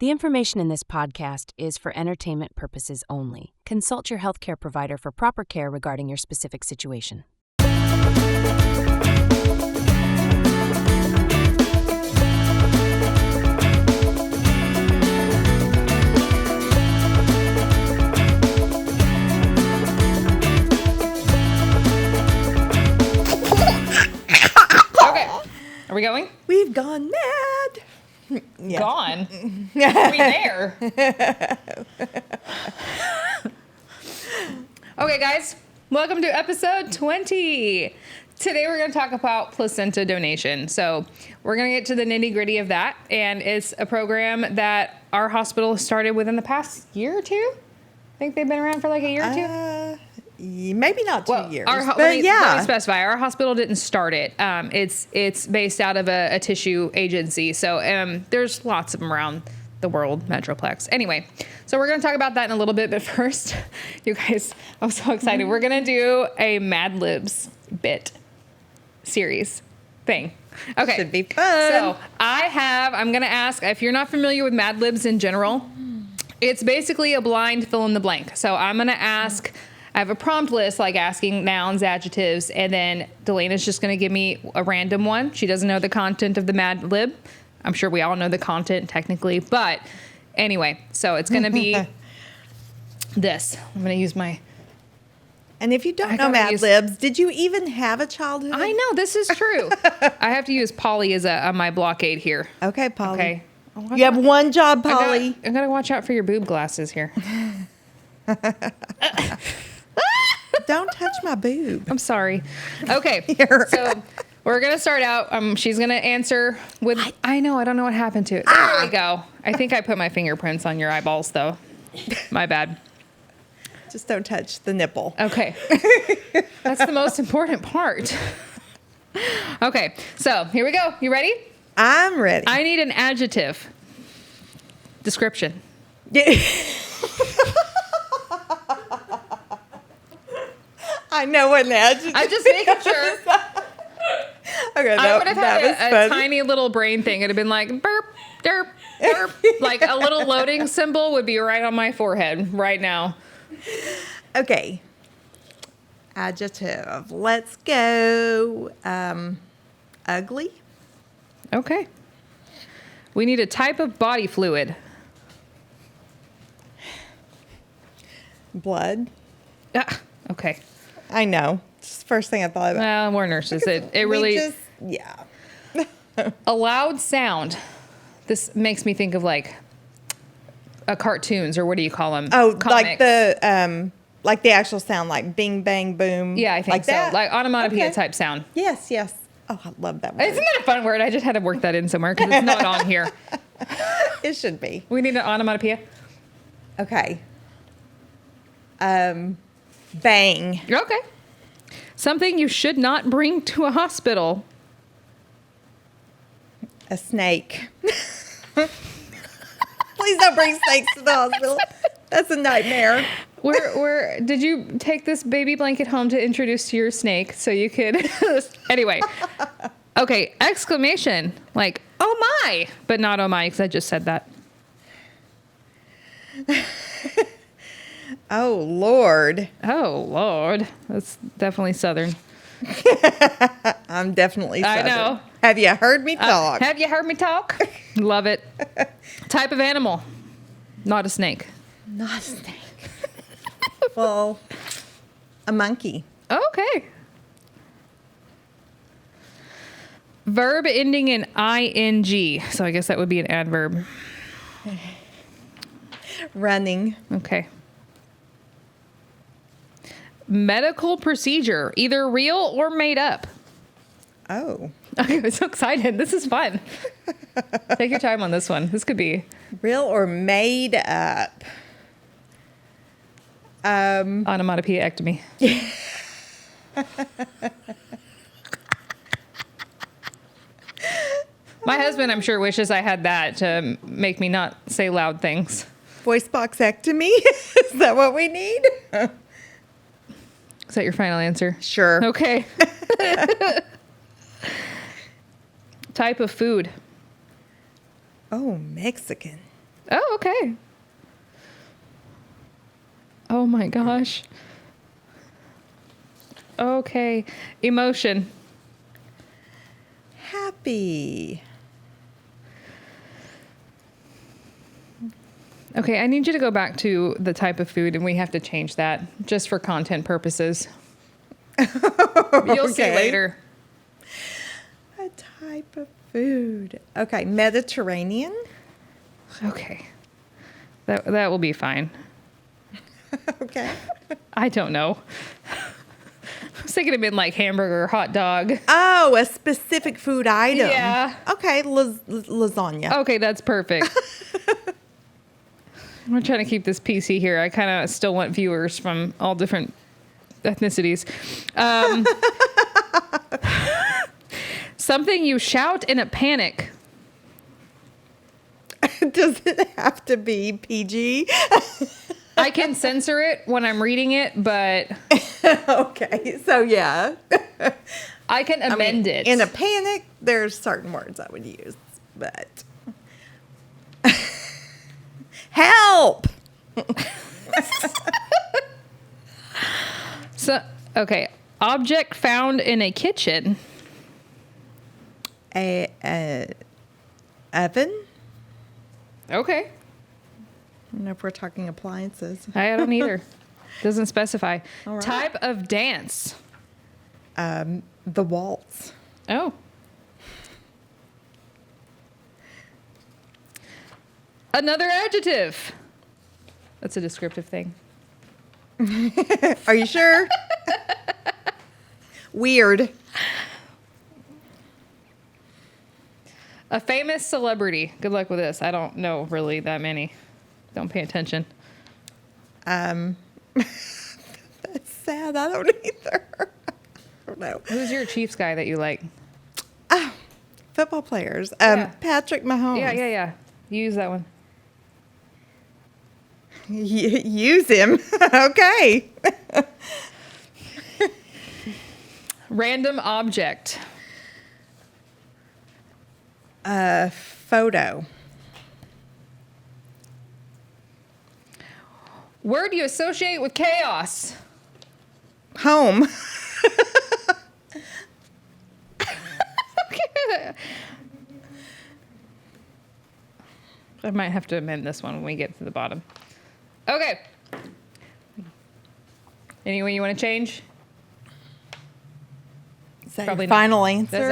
The information in this podcast is for entertainment purposes only. Consult your healthcare provider for proper care regarding your specific situation. Okay. Are we going? We've gone mad. Yeah. Gone? Are we there? Okay, guys. Welcome to episode 20. Today we're going to talk about placenta donation. So we're going to get to the nitty gritty of that. And it's a program that our hospital started within the past year or two. I think they've been around for like a year or two. Maybe not 2 years. Let me specify. Our hospital didn't start it. It's based out of a tissue agency. So there's lots of them around the world, Metroplex. Anyway, so we're going to talk about that in a little bit. But first, you guys, I'm so excited. We're going to do a Mad Libs bit series thing. Okay. Should be fun. So I'm going to ask, if you're not familiar with Mad Libs in general, it's basically a blind fill in the blank. So I'm going to ask... I have a prompt list, like asking nouns, adjectives, and then Delena's just going to give me a random one. She doesn't know the content of the Mad Lib. I'm sure we all know the content technically, but anyway, so it's going to be this. I'm going to use my... And if you don't know Mad Libs, did you even have a childhood? I know, this is true. I have to use Polly as my blockade here. Okay, Polly. Okay. You have one job, Polly. I got to watch out for your boob glasses here. Don't touch my boob. I'm sorry. Okay. So we're going to start out. She's going to answer with, I know, I don't know what happened to it. There we go. I think I put my fingerprints on your eyeballs, though. My bad. Just don't touch the nipple. Okay. That's the most important part. Okay. So here we go. You ready? I'm ready. I need an adjective. Description. I know what an adjective. I'm just making sure. Okay, I would have had a tiny little brain thing. It'd have been like burp, derp, burp. Like a little loading symbol would be right on my forehead right now. Okay. Adjective. Let's go. Ugly. Okay. We need a type of body fluid. Blood. Okay. I know. It's the first thing I thought about. Well, we're nurses. It really... yeah. A loud sound. This makes me think of like cartoons, or what do you call them? Oh, Comics. like the actual sound, like bing, bang, boom. Yeah, I think like so. That? Like onomatopoeia type sound. Yes. Oh, I love that word. Isn't that a fun word? I just had to work that in somewhere because it's not on here. It should be. We need an onomatopoeia. Okay. Bang. Okay. Something you should not bring to a hospital. A snake. Please don't bring snakes to the hospital. That's a nightmare. Where did you take this baby blanket home to introduce to your snake so you could... Anyway. Okay. Exclamation. Like, oh my. But not oh my, because I just said that. Oh, Lord. Oh, Lord. That's definitely Southern. I'm definitely Southern. I know. Have you heard me talk? Have you heard me talk? Love it. Type of animal. Not a snake. Not a snake. Well, a monkey. Okay. Verb ending in ing. So I guess that would be an adverb. Running. Okay. Medical procedure, either real or made up. Oh. I'm so excited. This is fun. Take your time on this one. This could be real or made up. Onomatopoeia-ectomy. My husband, I'm sure, wishes I had that to make me not say loud things. Voice boxectomy? Is that what we need? Is that your final answer? Sure. Okay. Type of food. Oh, Mexican. Oh, okay. Oh my gosh. Okay. Emotion. Happy. Okay, I need you to go back to the type of food, and we have to change that just for content purposes. You'll see later. A type of food. Okay, Mediterranean. Okay. That will be fine. Okay. I don't know. I was thinking it been like hamburger, hot dog. Oh, a specific food item. Yeah. Okay, lasagna. Okay, that's perfect. We're trying to keep this PC here. I kind of still want viewers from all different ethnicities. Something you shout in a panic. Does it have to be PG? I can censor it when I'm reading it, but... Okay, so yeah. I can amend it. In a panic, there's certain words I would use, but... Help! So, okay. Object found in a kitchen. A oven? Okay. I don't know if we're talking appliances. I don't either. Doesn't specify. All right. Type of dance. The waltz. Oh. Another adjective. That's a descriptive thing. Are you sure? Weird. A famous celebrity. Good luck with this. I don't know really that many. Don't pay attention. That's sad. I don't either. I don't know. Who's your Chiefs guy that you like? Football players. Yeah. Patrick Mahomes. Yeah. You use that one. Use him. Okay. Random object. Photo. Word you associate with chaos. Home. I might have to amend this one when we get to the bottom. Okay. Anyone you want to change? Is that Probably your not. final answer?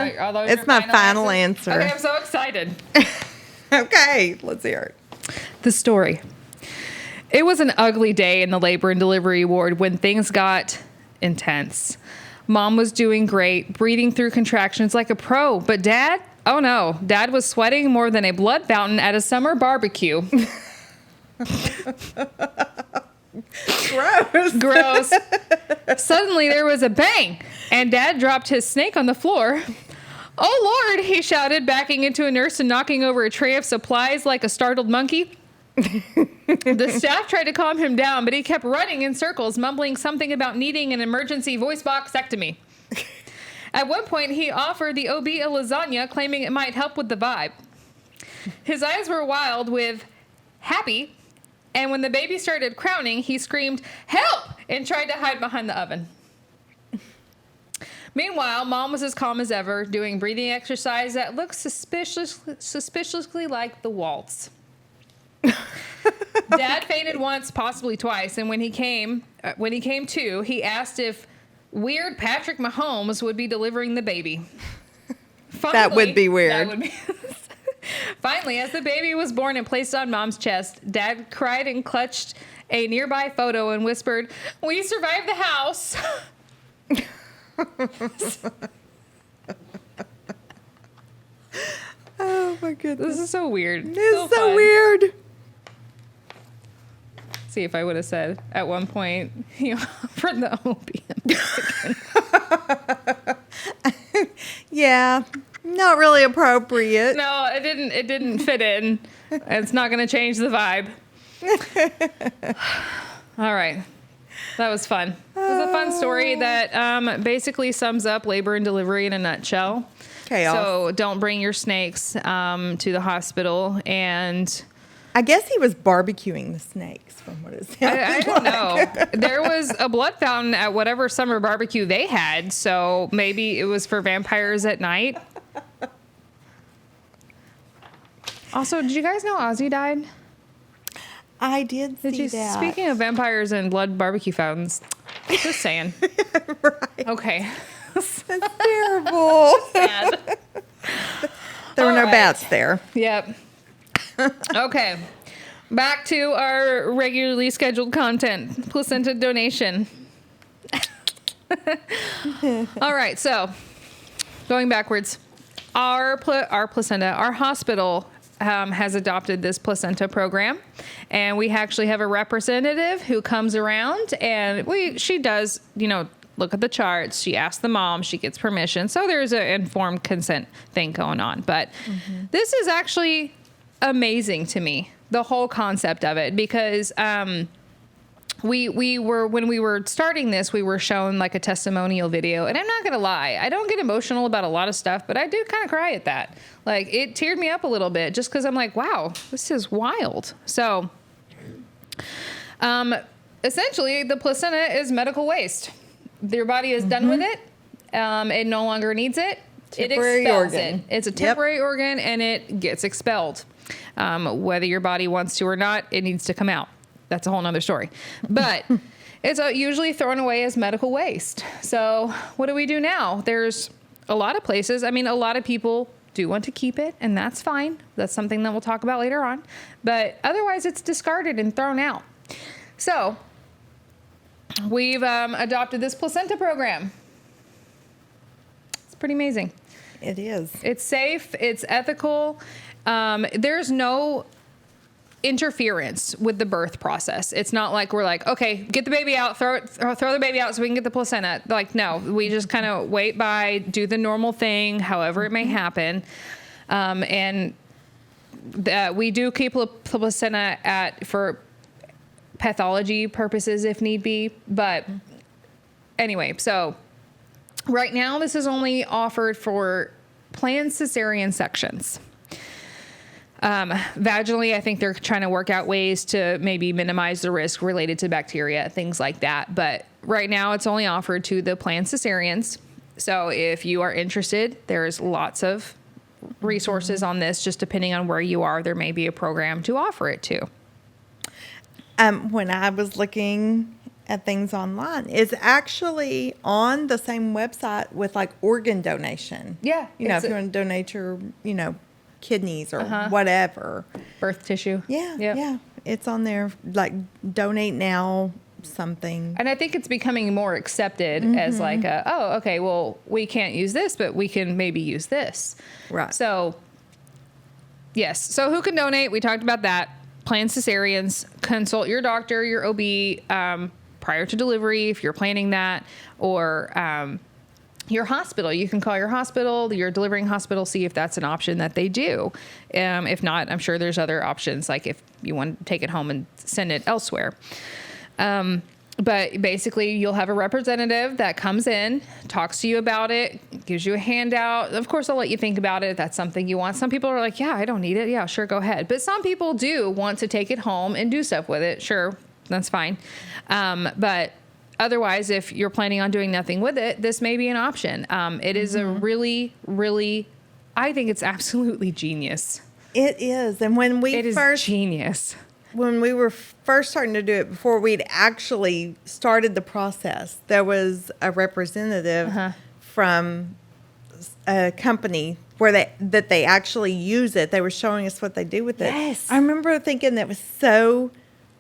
It's my final answer. Okay, I'm so excited. Okay, let's hear it. The story. It was an ugly day in the labor and delivery ward when things got intense. Mom was doing great, breathing through contractions like a pro, but Dad? Oh no, Dad was sweating more than a blood fountain at a summer barbecue. Gross. Suddenly there was a bang, and Dad dropped his snake on the floor. Oh Lord, he shouted, backing into a nurse and knocking over a tray of supplies like a startled monkey. The staff tried to calm him down, but he kept running in circles, mumbling something about needing an emergency voice boxectomy. At one point, he offered the OB a lasagna, claiming it might help with the vibe. His eyes were wild with happy, and when the baby started crowning, he screamed, "Help!" and tried to hide behind the oven. Meanwhile, Mom was as calm as ever, doing breathing exercise that looked suspiciously like the waltz. Dad fainted once, possibly twice, and when he came to, he asked if weird Patrick Mahomes would be delivering the baby. Finally, that would be weird. That would be Finally, as the baby was born and placed on Mom's chest, Dad cried and clutched a nearby photo and whispered, "We survived the house." Oh my goodness. This is so weird. It's so weird. See if I would have said at one point, for the opium. Yeah, not really appropriate. No, it didn't fit in. It's not going to change the vibe. All right. That was fun. It was a fun story that basically sums up labor and delivery in a nutshell. Chaos. So don't bring your snakes to the hospital. And I guess he was barbecuing the snakes, from what it sounded I don't know. There was a blood fountain at whatever summer barbecue they had, so maybe it was for vampires at night. Also, did you guys know Ozzy died? I did see that. Speaking of vampires and blood barbecue fountains, just saying. Right. Okay. That's terrible. Sad. There were no bats there. Yep. Okay. Back to our regularly scheduled content. Placenta donation. All right. So going backwards, our placenta, our hospital has adopted this placenta program, and we actually have a representative who comes around, and she does, look at the charts. She asks the mom. She gets permission. So there's an informed consent thing going on. But this is actually amazing to me, the whole concept of it, because we were, when we were starting this, we were shown like a testimonial video, and I'm not gonna lie, I don't get emotional about a lot of stuff, but I do kind of cry at that. Like, it teared me up a little bit just because I'm like, wow, this is wild. So essentially the placenta is medical waste. Your body is done with it. It no longer needs it. Temporary it expels organ. it. It's a temporary organ, and it gets expelled. Whether your body wants to or not, it needs to come out. That's a whole nother story. But it's usually thrown away as medical waste. So what do we do now? There's a lot of places. I mean, a lot of people do want to keep it, and that's fine. That's something that we'll talk about later on. But otherwise, it's discarded and thrown out. So we've adopted this placenta program. It's pretty amazing. It is. It's safe. It's ethical. There's no interference with the birth process. It's not like we're like, okay, get the baby out, throw the baby out so we can get the placenta. Like, no, we just kind of wait by, do the normal thing, however it may happen. And we do keep the placenta for pathology purposes if need be. But anyway, so right now this is only offered for planned cesarean sections. Vaginally, I think they're trying to work out ways to maybe minimize the risk related to bacteria, things like that. But right now it's only offered to the planned cesareans. So if you are interested, there's lots of resources on this. Just depending on where you are, there may be a program to offer it to. When I was looking at things online, it's actually on the same website with like organ donation. Yeah. If you want to donate your, kidneys or whatever. Birth tissue. Yeah. Yep. Yeah. It's on there, like donate now something. And I think it's becoming more accepted as like okay, well, we can't use this, but we can maybe use this. Right. So, yes. So who can donate? We talked about that. Planned cesareans. Consult your doctor, your OB, prior to delivery if you're planning that, or your hospital. You can call your hospital, your delivering hospital, see if that's an option that they do. If not, I'm sure there's other options, like if you want to take it home and send it elsewhere. But basically, you'll have a representative that comes in, talks to you about it, gives you a handout. Of course, I'll let you think about it if that's something you want. Some people are like, yeah, I don't need it. Yeah, sure, go ahead. But some people do want to take it home and do stuff with it. Sure, that's fine. But otherwise, if you're planning on doing nothing with it, this may be an option. It is a really, really, I think it's absolutely genius. It is. And when we genius. When we were first starting to do it, before we'd actually started the process, there was a representative from a company that they actually use it. They were showing us what they do with it. Yes. I remember thinking that was so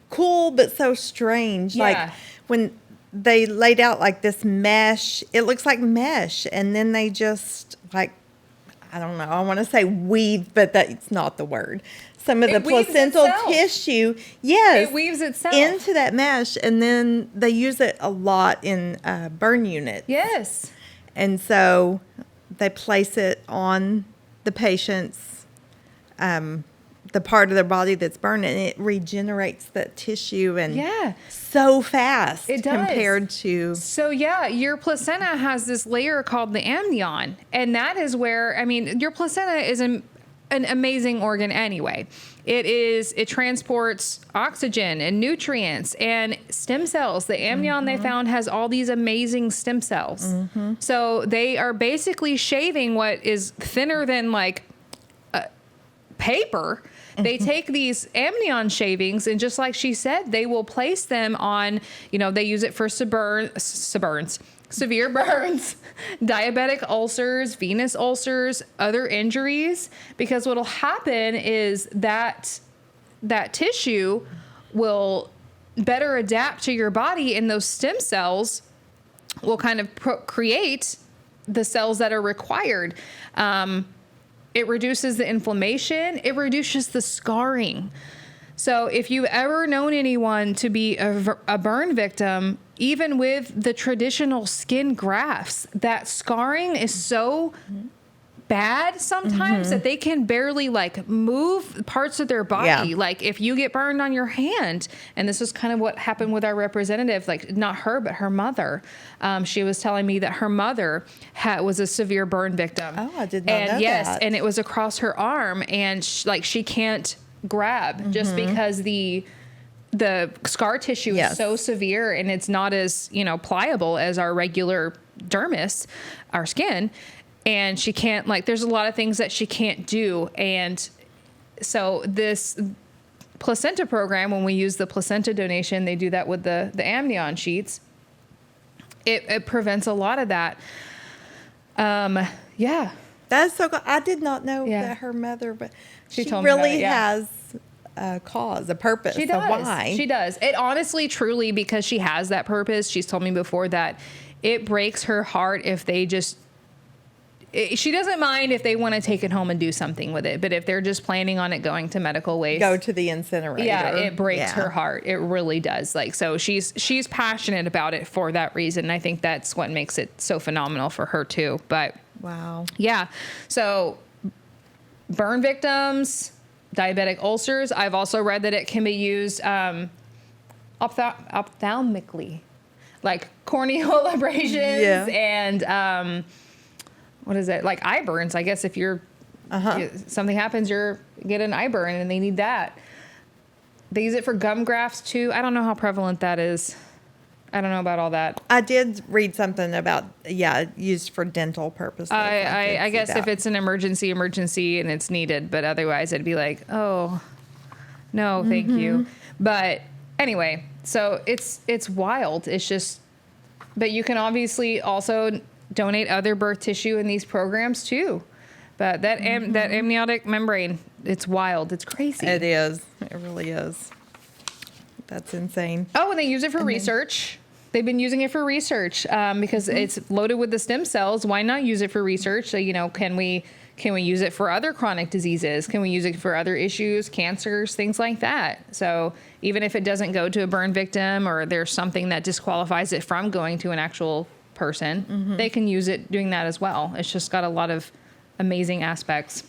cool, but so strange. Yeah. Like when they laid out like this mesh, it looks like mesh. And then they just like, I don't know, I want to say weave, but that's not the word. Some of the placental tissue, yes, it weaves itself into that mesh, and then they use it a lot in burn units. Yes, and so they place it on the patient's the part of their body that's burned, and it regenerates that tissue and so fast it does. Compared to. So yeah, your placenta has this layer called the amnion, and that is where, I mean, your placenta is an amazing organ anyway. It transports oxygen and nutrients and stem cells. The amnion they found has all these amazing stem cells. So they are basically shaving what is thinner than like paper. They take these amnion shavings, and just like she said, they will place them on, they use it for severe burns, diabetic ulcers, venous ulcers, other injuries, because what'll happen is that tissue will better adapt to your body, and those stem cells will kind of create the cells that are required. It reduces the inflammation. It reduces the scarring. So if you've ever known anyone to be a burn victim, even with the traditional skin grafts, that scarring is so bad sometimes that they can barely like move parts of their body. Yeah. Like if you get burned on your hand, and this is kind of what happened with our representative, like not her, but her mother. She was telling me that her mother was a severe burn victim. Oh, I did not know that. And it was across her arm, and she can't grab just because the scar tissue is so severe, and it's not as, pliable as our regular dermis, our skin. And she can't, there's a lot of things that she can't do. And so this placenta program, when we use the placenta donation, they do that with the amnion sheets. It prevents a lot of that. Yeah. That's so good. I did not know that her mother, but she told me about really it, yeah. has a cause, a purpose. She does. Why. She does. It honestly, truly, because she has that purpose. She's told me before that it breaks her heart if they just... She doesn't mind if they want to take it home and do something with it, but if they're just planning on it going to medical waste, go to the incinerator. Yeah, it breaks her heart. It really does. So she's passionate about it for that reason. I think that's what makes it so phenomenal for her too. But wow, yeah. So burn victims, diabetic ulcers. I've also read that it can be used ophthalmically, like corneal abrasions and. What is it? Like eye burns. I guess if something happens, get an eye burn and they need that. They use it for gum grafts too. I don't know how prevalent that is. I don't know about all that. I did read something about, used for dental purposes. I guess if it's an emergency and it's needed, but otherwise it'd be like, oh, no, thank you. But anyway, so it's wild. It's just, but you can obviously also donate other birth tissue in these programs too. But that amniotic membrane, it's wild. It's crazy. It is. It really is. That's insane. Oh, and they use it for research. They've been using it for research because it's loaded with the stem cells. Why not use it for research? So, can we use it for other chronic diseases? Can we use it for other issues, cancers, things like that? So even if it doesn't go to a burn victim or there's something that disqualifies it from going to an actual person, they can use it doing that as well. It's just got a lot of amazing aspects.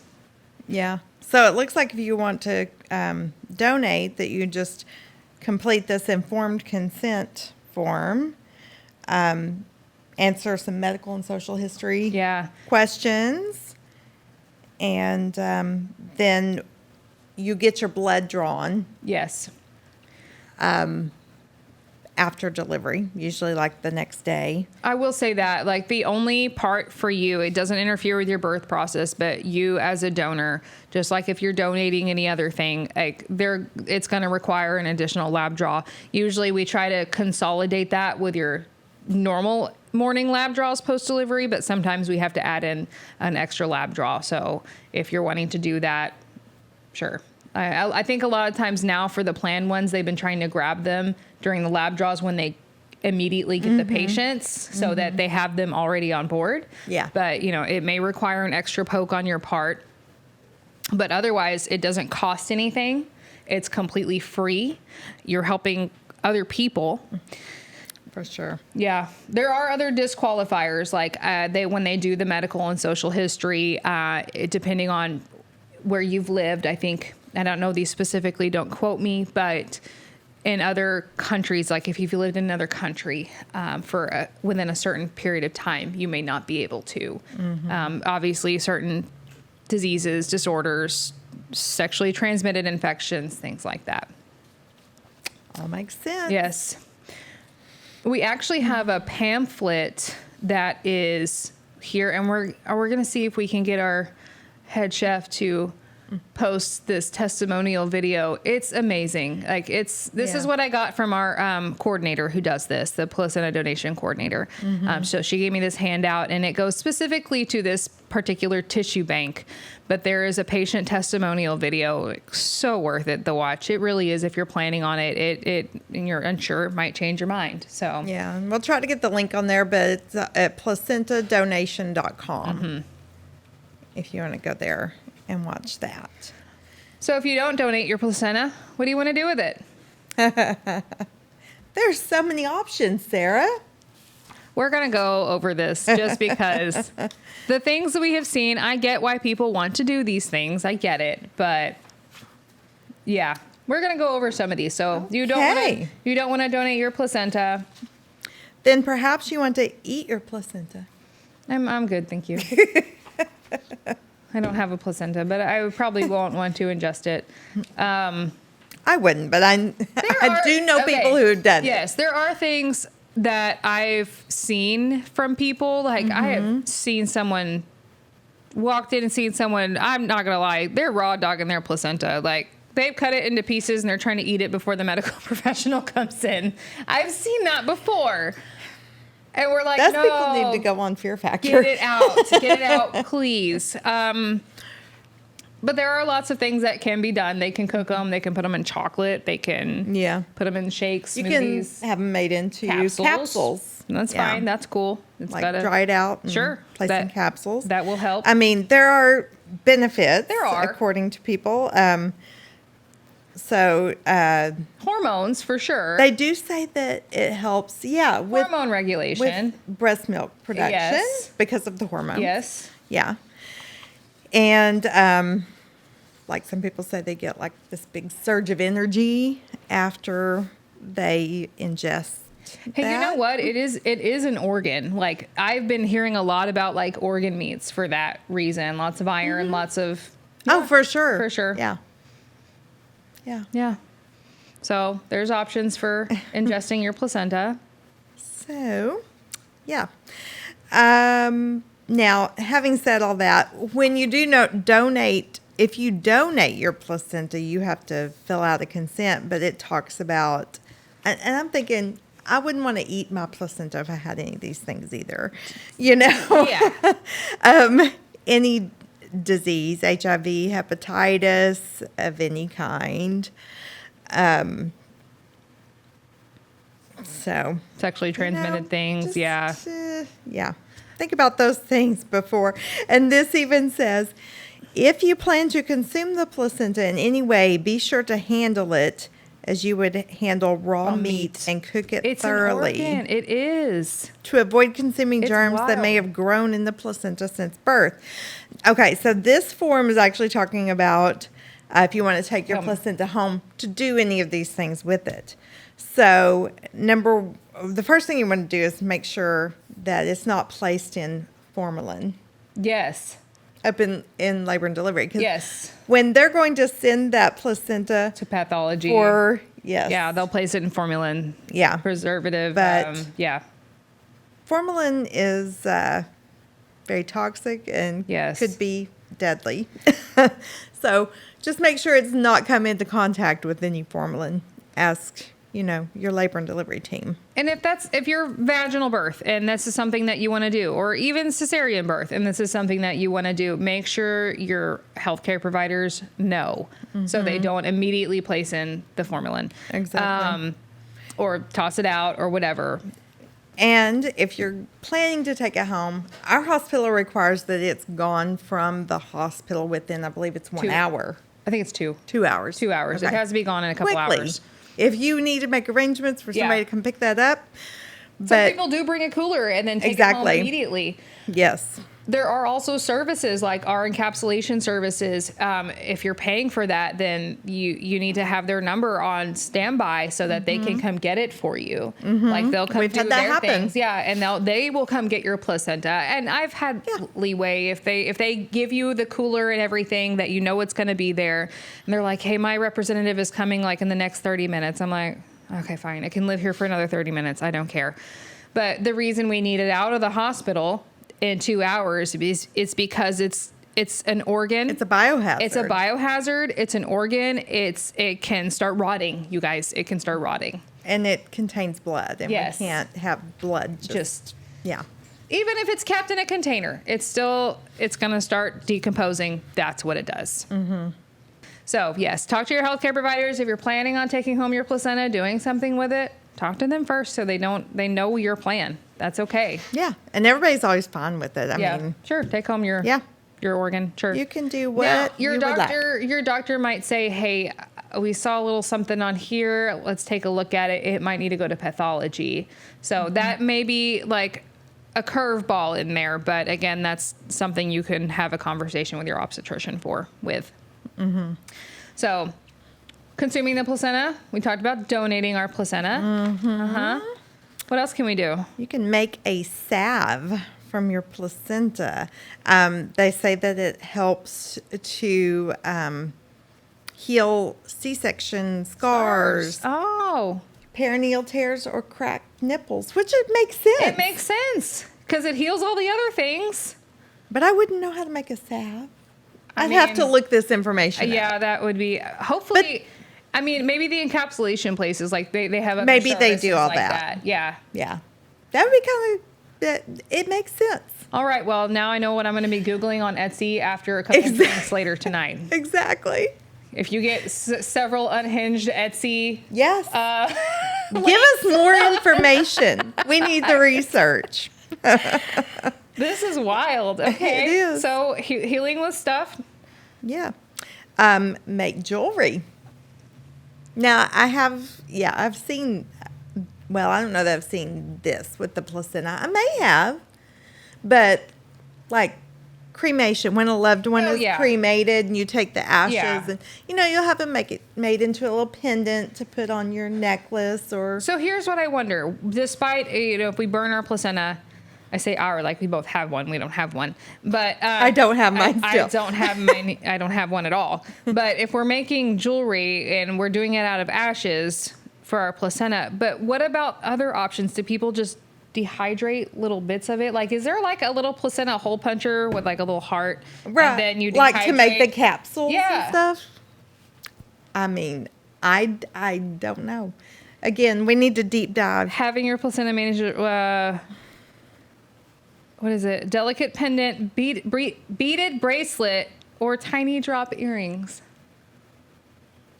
Yeah. So it looks like if you want to donate, that you just complete this informed consent form, answer some medical and social history questions, and then you get your blood drawn. Yes. After delivery, usually like the next day. I will say that, the only part for you, it doesn't interfere with your birth process, but you as a donor, just like if you're donating any other thing, it's going to require an additional lab draw. Usually we try to consolidate that with your normal morning lab draws post-delivery, but sometimes we have to add in an extra lab draw. So if you're wanting to do that, sure. I think a lot of times now for the planned ones, they've been trying to grab them during the lab draws when they immediately get the patients so that they have them already on board. Yeah. But, it may require an extra poke on your part. But otherwise, it doesn't cost anything. It's completely free. You're helping other people. For sure. Yeah. There are other disqualifiers, when they do the medical and social history, depending on where you've lived, I think. I don't know these specifically, don't quote me, but in other countries, like if you've lived in another country within a certain period of time, you may not be able to. Obviously, certain diseases, disorders, sexually transmitted infections, things like that. All makes sense. Yes. We actually have a pamphlet that is here, and we're going to see if we can get our head chef to post this testimonial video. It's amazing. Like this is what I got from our coordinator who does this, the placenta donation coordinator. So she gave me this handout, and it goes specifically to this particular tissue bank. But there is a patient testimonial video. So worth it to watch. It really is. If you're planning on it, and you're unsure, it might change your mind. So yeah, and we'll try to get the link on there, but it's at placentadonation.com. If you want to go there and watch that. So if you don't donate your placenta, what do you want to do with it? There's so many options, Sarah. We're going to go over this just because the things that we have seen, I get why people want to do these things. I get it. But yeah, we're going to go over some of these. So you don't want to donate your placenta. Then perhaps you want to eat your placenta. I'm good. Thank you. I don't have a placenta, but I probably won't want to ingest it. I wouldn't, but I do know people who've done it. Yes, there are things that I've seen from people. Like I have seen someone walked in and seen someone, I'm not going to lie, they're raw dogging their placenta. Like they've cut it into pieces and they're trying to eat it before the medical professional comes in. I've seen that before. And we're like, those no, people need to go on Fear Factor. Get it out, please. But there are lots of things that can be done. They can cook them. They can put them in chocolate. They can put them in shakes, you smoothies. can have them made into capsules. That's fine. That's cool. It's like dried out and sure, placed in capsules. That will help. I mean, there are benefits. There are. According to people. Hormones, for sure. They do say that it helps, with hormone regulation. With breast milk production. Yes. Because of the hormones. Yes. Yeah. And like some people say they get like this big surge of energy after they ingest Hey, that. you know what? It is an organ. Like I've been hearing a lot about like organ meats for that reason. Lots of iron, lots of for sure. For sure. Yeah. Yeah. So there's options for ingesting your placenta. So, yeah. Now, having said all that, when you do donate, if you donate your placenta, you have to fill out a consent, but it talks about, and I'm thinking, I wouldn't want to eat my placenta if I had any of these things either. You know? Yeah. Any disease, HIV, hepatitis of any kind. So Sexually transmitted things. just, yeah. Think about those things before. And this even says, if you plan to consume the placenta in any way, be sure to handle it as you would handle raw meat and cook it thoroughly. An organ. It is. To avoid consuming germs that may have grown in the placenta since birth. Okay, so this form is actually talking about if you want to take your placenta home to do any of these things with it. So the first thing you want to do is make sure that it's not placed in formalin. Yes. Up in labor and delivery. Yes. When they're going to send that placenta to pathology. Yeah, they'll place it in formalin. Yeah. Preservative. But formalin is very toxic and could be deadly. So just make sure it's not come into contact with any formalin. Ask, your labor and delivery team. And if you're vaginal birth and this is something that you want to do, or even cesarean birth and this is something that you want to do, make sure your healthcare providers know so they don't immediately place in the formalin. Exactly. Or toss it out or whatever. And if you're planning to take it home, our hospital requires that it's gone from the hospital within, I believe it's 1 hour. I think it's 2. 2 hours. 2 hours. Okay. It has to be gone in a couple hours. If you need to make arrangements for somebody to come pick that up. Some people do bring a cooler and then take it home immediately. Yes. There are also services like our encapsulation services. If you're paying for that, then you need to have their number on standby so that they can come get it for you. Like they'll come We've do had that their happen. things. Yeah, and they will come get your placenta. And I've had leeway if they give you the cooler and everything that you know it's going to be there. And they're like, hey, my representative is coming like in the next 30 minutes. I'm like, okay, fine. I can live here for another 30 minutes. I don't care. But the reason we need it out of the hospital in 2 hours is because it's an organ. It's a biohazard. It's a biohazard. It's an organ. It can start rotting, you guys. It can start rotting. And it contains blood. And Yes. we can't have blood. Just Yeah. even if it's kept in a container, it's going to start decomposing. That's what it does. So yes, talk to your healthcare providers if you're planning on taking home your placenta, doing something with it. Talk to them first so they know your plan. That's okay. Yeah. And everybody's always fine with it. I Yeah, mean, sure. Take home your organ. Sure. you can do Now, what your you would like. your doctor might say, "Hey, we saw a little something on here. Let's take a look at it. It might need to go to pathology." So that may be like a curveball in there, but again, that's something you can have a conversation with your obstetrician with. So, consuming the placenta. We talked about donating our placenta. What else can we do? You can make a salve from your placenta. They say that it helps to heal C-section scars, Oh, perineal tears, or cracked nipples, which it makes sense. it makes sense because it heals all the other things. But I wouldn't know how to make a salve. I I'd have to mean, look this information Yeah, up. that would be hopefully. I mean, maybe the encapsulation places like they have other Maybe they do services all like that. Yeah. Yeah. That would be kind of, it makes sense. All right. Well, now I know what I'm going to be Googling on Etsy after a couple of drinks later tonight. Exactly. If you get several unhinged Etsy, Yes. Give us more information. We need the research. this is wild. Okay. It is. So healing with stuff. Yeah. Make jewelry. Now, I've seen, well, I don't know that I've seen this with the placenta. I may have, but like cremation, when a loved one is cremated and you take the ashes and, you'll have them make it made into a little pendant to put on your necklace or. So here's what I wonder. Despite, if we burn our placenta, I say our, like we both have one. We don't have one, but I don't have mine still. I don't have mine. I don't have one at all. But if we're making jewelry and we're doing it out of ashes for our placenta, but what about other options? Do people just dehydrate little bits of it? Like, is there like a little placenta hole puncher with like a little heart, right? And then you like to make the capsules Yeah. and stuff. I mean, I don't know. Again, we need to deep dive. Having your placenta managed. What is it? Delicate pendant, beaded bracelet, or tiny drop earrings.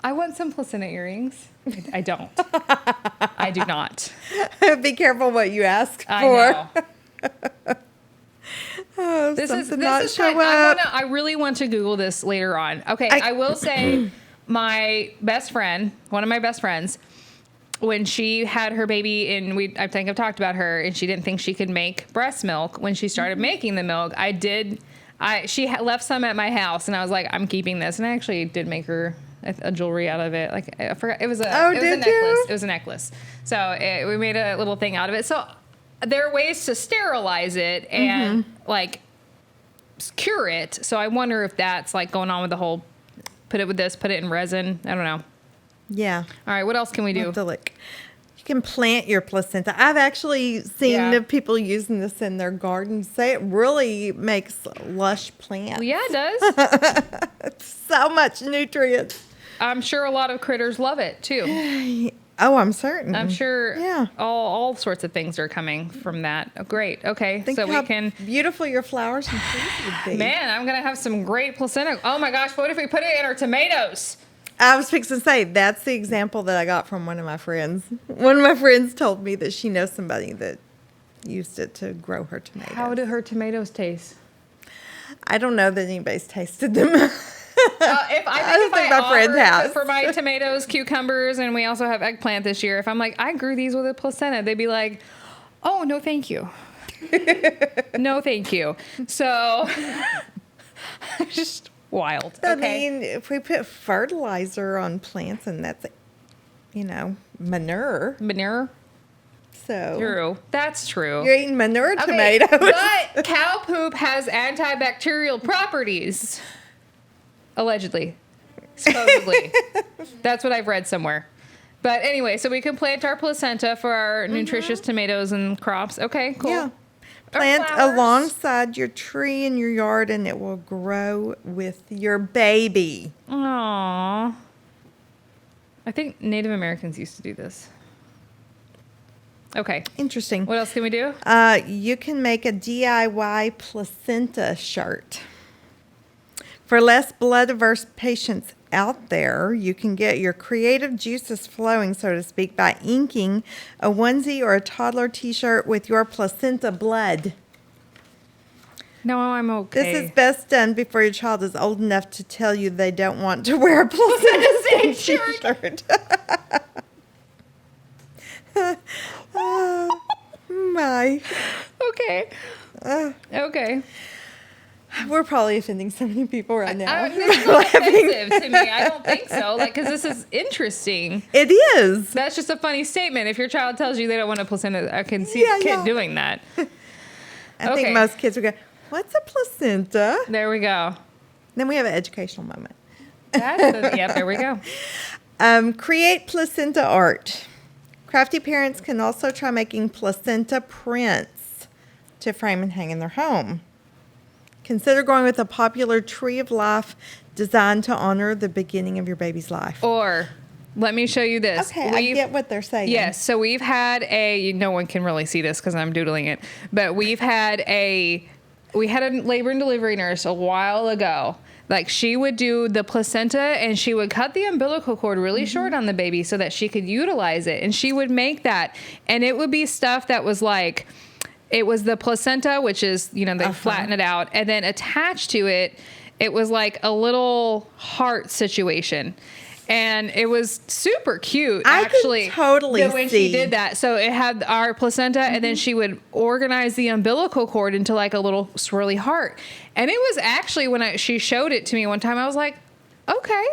I want some placenta earrings. I don't. I do not. Be careful what you ask for. I know. Oh, This is show fun. up. I really want to Google this later on. Okay, I will say my best friend, one of my best friends, when she had her baby, and I think I've talked about her, and she didn't think she could make breast milk. When she started making the milk, she left some at my house, and I was like, I'm keeping this. And I actually did make her a jewelry out of it. Like, I forgot, it was a necklace. You? It was a necklace. So we made a little thing out of it. So there are ways to sterilize it and like cure it. So I wonder if that's like going on with the whole, put it in resin. I don't know. Yeah. All right, what else can we do? Have to look. You can plant your placenta. I've actually seen people using this in their gardens. Say it really makes lush plants. Well, yeah, it does. So much nutrients. I'm sure a lot of critters love it too. Oh, I'm certain. I'm sure Yeah. all sorts of things are coming from that. Oh, great. Okay. Think so how we can beautiful your flowers and trees would be. Man, I'm gonna have some great placenta. Oh my gosh, what if we put it in our tomatoes? I was fixing to say, that's the example that I got from one of my friends. One of my friends told me that she knows somebody that used it to grow her tomatoes. How do her tomatoes taste? I don't know that anybody's tasted them. If I friend has. for my tomatoes, cucumbers, and we also have eggplant this year. If I'm like, I grew these with a placenta, they'd be like, oh, no, thank you. No, thank you. So, just wild. I Okay. mean, if we put fertilizer on plants, and that's, manure. Manure. So True. That's true. you're eating manure Okay, tomatoes. but cow poop has antibacterial properties. Allegedly. Supposedly. That's what I've read somewhere. But anyway, so we can plant our placenta for our nutritious tomatoes and crops. Okay, cool. Yeah. Or Plant flowers. alongside your tree in your yard, and it will grow with your baby. Aww. I think Native Americans used to do this. Okay. Interesting. What else can we do? You can make a DIY placenta shirt. For less blood-averse patients out there, you can get your creative juices flowing, so to speak, by inking a onesie or a toddler t-shirt with your placenta blood. No, I'm okay. This is best done before your child is old enough to tell you they don't want to wear a placenta t-shirt. My. Okay. Okay. We're probably offending so many people right now. This is not offensive to me. I don't think so. Because this is interesting. It is. That's just a funny statement. If your child tells you they don't want a placenta, I can see a kid doing that. I think most kids would go, "What's a placenta?" There we go. Then we have an educational moment. Yep, there we go. Create placenta art. Crafty parents can also try making placenta prints to frame and hang in their home. Consider going with a popular tree of life designed to honor the beginning of your baby's life. Or, let me show you this. Okay, I get what they're saying. Yes, so we've had no one can really see this because I'm doodling it, but we had a labor and delivery nurse a while ago. Like, she would do the placenta and she would cut the umbilical cord really short on the baby so that she could utilize it. And she would make that. And it would be stuff that was like, it was the placenta, which is, they flatten it out. And then attached to it, it was like a little heart situation. And it was super cute, actually. I can totally when see. she did that. So it had our placenta, and then she would organize the umbilical cord into like a little swirly heart. And it was actually, when she showed it to me one time, I was like, okay,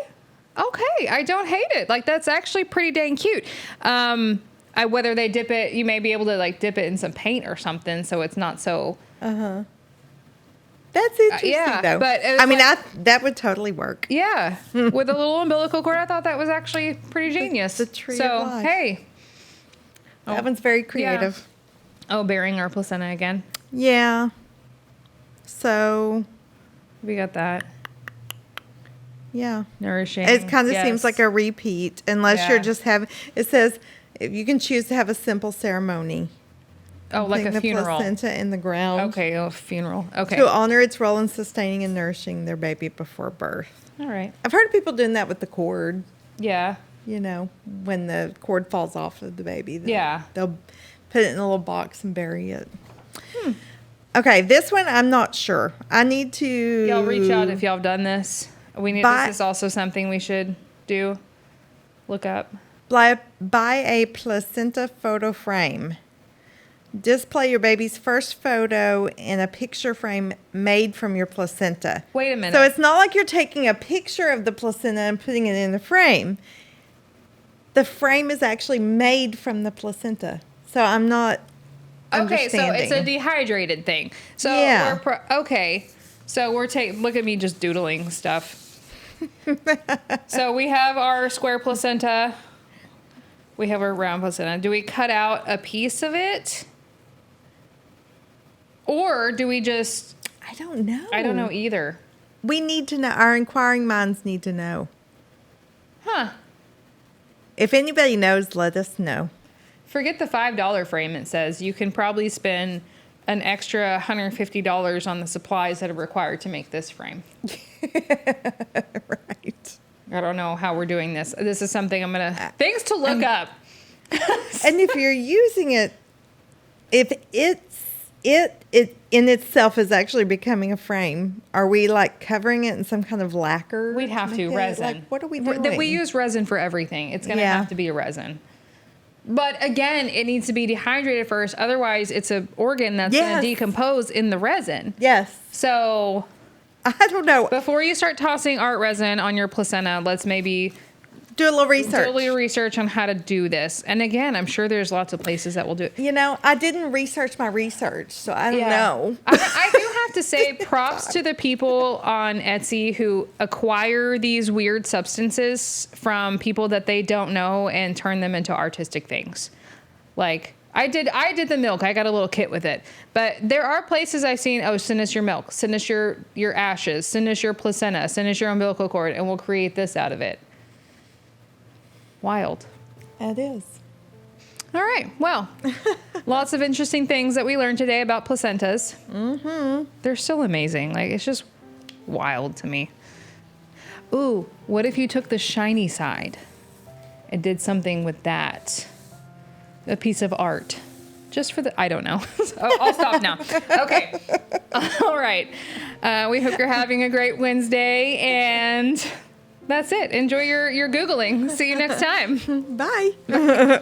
I don't hate it. Like, that's actually pretty dang cute. Whether they dip it, you may be able to like dip it in some paint or something, so it's not so. That's interesting, though. But that would totally work. Yeah, with a little umbilical cord, I thought that was actually pretty genius. The tree of life. Hey, That one's very creative. yeah. Oh, bearing our placenta again. Yeah. So, We got that. yeah. Nourishing. It kind of yes. seems like a repeat, unless you're just having, it says, if you can choose to have a simple ceremony. Oh, like Putting a funeral. The placenta in the ground. Okay, a funeral. Okay. To honor its role in sustaining and nourishing their baby before birth. All right. I've heard of people doing that with the cord. Yeah. When the cord falls off of the baby. They'll put it in a little box and bury it. Okay, this one I'm not sure. I need to... Y'all reach out if y'all have done this. This is also something we should do. Look up. Buy a placenta photo frame. Display your baby's first photo in a picture frame made from your placenta. Wait a minute. So it's not like you're taking a picture of the placenta and putting it in the frame. The frame is actually made from the placenta. So I'm not understanding. Okay, so it's a dehydrated thing. So Yeah. So we're look at me just doodling stuff. So we have our square placenta. We have our round placenta. Do we cut out a piece of it? Or do we just... I don't know. I don't know either. We need to know. Our inquiring minds need to know. Huh. If anybody knows, let us know. Forget the $5 frame, it says. You can probably spend an extra $150 on the supplies that are required to make this frame. Right. I don't know how we're doing this. This is something I'm going to... Things to look up. And if you're using it, if it in itself is actually becoming a frame, are we like covering it in some kind of lacquer? We'd have to, Make it, resin. like, what are we doing? We use resin for everything. It's going to have to be a resin. But again, it needs to be dehydrated first. Otherwise, it's an organ that's going Yes. to decompose in the resin. Yes. So I don't know. before you start tossing art resin on your placenta, let's maybe Do a little research. do a little research on how to do this. And again, I'm sure there's lots of places that will do it. You know, I didn't research my research, so I don't know. I do have to say props to the people on Etsy who acquire these weird substances from people that they don't know and turn them into artistic things. Like I did the milk. I got a little kit with it. But there are places I've seen, send us your milk, send us your ashes, send us your placenta, send us your umbilical cord, and we'll create this out of it. Wild. It is. All right. Well, lots of interesting things that we learned today about placentas. Mm-hmm. They're still amazing. Like, it's just wild to me. Ooh, what if you took the shiny side and did something with that? A piece of art. Just for the, I don't know. I'll stop now. Okay. All right. We hope you're having a great Wednesday, and that's it. Enjoy your Googling. See you next time. Bye.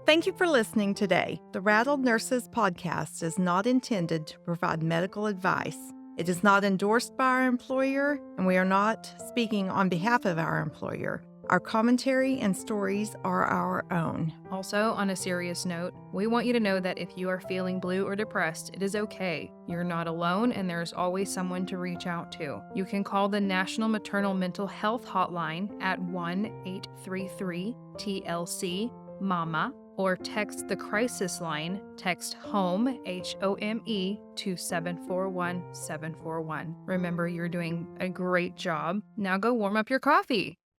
Thank you for listening today. The Rattled Nurses podcast is not intended to provide medical advice. It is not endorsed by our employer, and we are not speaking on behalf of our employer. Our commentary and stories are our own. Also, on a serious note, we want you to know that if you are feeling blue or depressed, it is okay. You're not alone, and there's always someone to reach out to. You can call the National Maternal Mental Health Hotline at 1-833-TLC-MAMA, or text the crisis line, text HOME, HOME, to 741-741. Remember, you're doing a great job. Now go warm up your coffee.